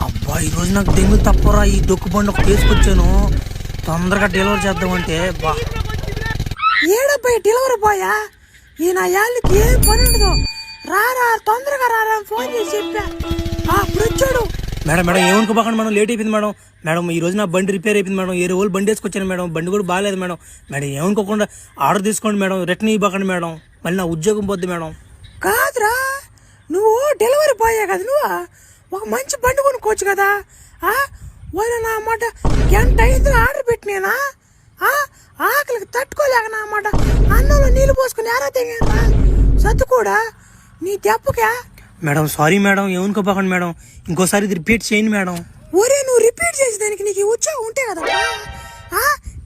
అబ్బా ఈరోజు నాకు దెంగు తప్పరా. ఈ డొక్కు బండి ఒకటి తీసుకొచ్చాను, తొందరగా డెలివరీ చేద్దామంటే. బా ఏడబ్బాయి డెలివరీ బాయా, ఈ నా యాళ్ళకి ఏం పని ఉండదు. రారా తొందరగా రారా ఫోన్ చేసి చెప్పా. అప్పుడు వచ్చాడు. మేడం మేడం ఏమనుకోబాకండి మేడం, లేట్ అయిపోయింది మేడం. మేడం ఈ రోజు నా బండి రిపేర్ అయిపోయింది మేడం, ఏ రోజు బండి వేసుకొచ్చాను మేడం, బండి కూడా బాగాలేదు మేడం. మేడం ఏమనుకోకుండా ఆర్డర్ తీసుకోండి మేడం, రిటర్న్ ఇవ్వకండి మేడం, మళ్ళీ నా ఉద్యోగం పోద్ది మేడం. కాదురా, నువ్వు డెలివరీ బాయే కదా, నువ్వు ఒక మంచి బండి కొనుక్కోవచ్చు కదా. వాళ్ళు నా మాట గంట అయింది ఆర్డర్ పెట్టినేనా, ఆకలికి తట్టుకోలేక నా మాట అన్నంలో నీళ్ళు పోసుకుని ఆరా తెగరా సత్తు కూడా నీ దెబ్బకా. మేడం సారీ మేడం, ఏమనుకోబాకండి మేడం, ఇంకోసారి ఇది రిపీట్ చేయండి మేడం. ఒరే నువ్వు రిపీట్ చేసేదానికి నీకు ఉత్సాహం ఉంటే కదా,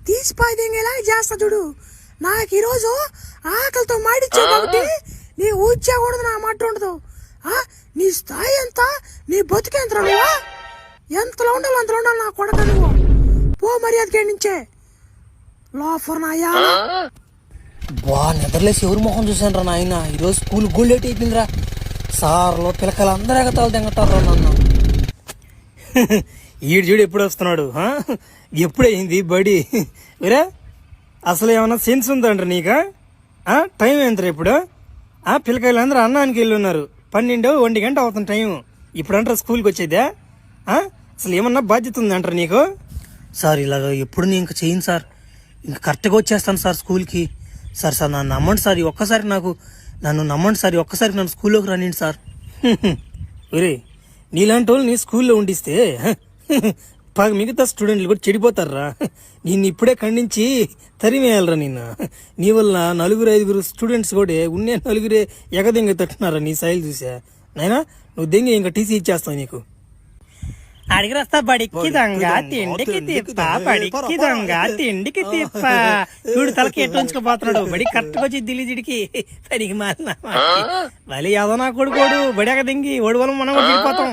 తీసిపోయేలా చేస్తా చూడు. నాకు ఈరోజు ఆకలితో మాడిచ్చా కాబట్టి నీ ఉత్సాహం ఉండదు, నా మాట ఉండదు. నీ స్థాయి ఎంత, నీ బతుకెంత, నువ్వు ఎంతలో ఉండాలి అంతలో ఉండాలి నా కొడక. నువ్వు పో మర్యాదకి నుంచే లోఫర్ నాయా. బా నిద్రలేసి ఎవరి మొహం చూసాను రా నాయన, ఈరోజు స్కూల్ గోల్ లేట్ అయిపోయిందిరా. సార్లో పిల్లకాయలు అందరూ ఎగతాలు తెంగతారు రా నన్ను. ఈడు చూడు ఎప్పుడు వస్తున్నాడు, ఎప్పుడైంది బడి వేరే. అసలు ఏమన్నా సెన్స్ ఉందంటారు నీకా? టైం ఏంటరా ఇప్పుడు? పిల్లకాయలు అందరూ అన్నానికి వెళ్ళి ఉన్నారు, 12-1 గంట అవుతుంది టైం. ఇప్పుడు అంటారా స్కూల్కి వచ్చేదా? అసలు ఏమన్నా బాధ్యత ఉందంటారు నీకు? సార్ ఇలాగ ఎప్పుడు నేను ఇంకా చేయను సార్, ఇంకా కరెక్ట్గా వచ్చేస్తాను సార్ స్కూల్కి. సార్ సార్ నన్ను నమ్మండి సార్, ఒక్కసారి నన్ను నమ్మండి సార్, ఒక్కసారి నన్ను స్కూల్లోకి రండి సార్. ఒరే నీలాంటి వాళ్ళు నీ స్కూల్లో ఉండిస్తే మిగతా స్టూడెంట్లు కూడా చెడిపోతారా. నిన్ను ఇప్పుడే ఖండించి తరిమేయాలరా నిన్న. నీ వల్ల 4-5 స్టూడెంట్స్ కూడా ఉన్నే 4 ఎగదెంగ తట్టున్నారా నీ శైలి చూసా. నైనా నువ్వు దెంగ ఇంకా టీసీ ఇచ్చేస్తావు నీకు. అడిగి వస్తా బడికి దొంగ తిండికి తిప్ప, బడికి దొంగ తిండికి తిప్ప. చూడు తలకి ఎట్లా ఉంచుకుపోతున్నాడు, బడి కరెక్ట్గా వచ్చి దిల్లిజిడికి పనికి మారిన మళ్ళీ ఏదో నా కొడుకోడు బడి ఎగ దింగి ఓడి వల్ల మనం కూడా వెళ్ళిపోతాం.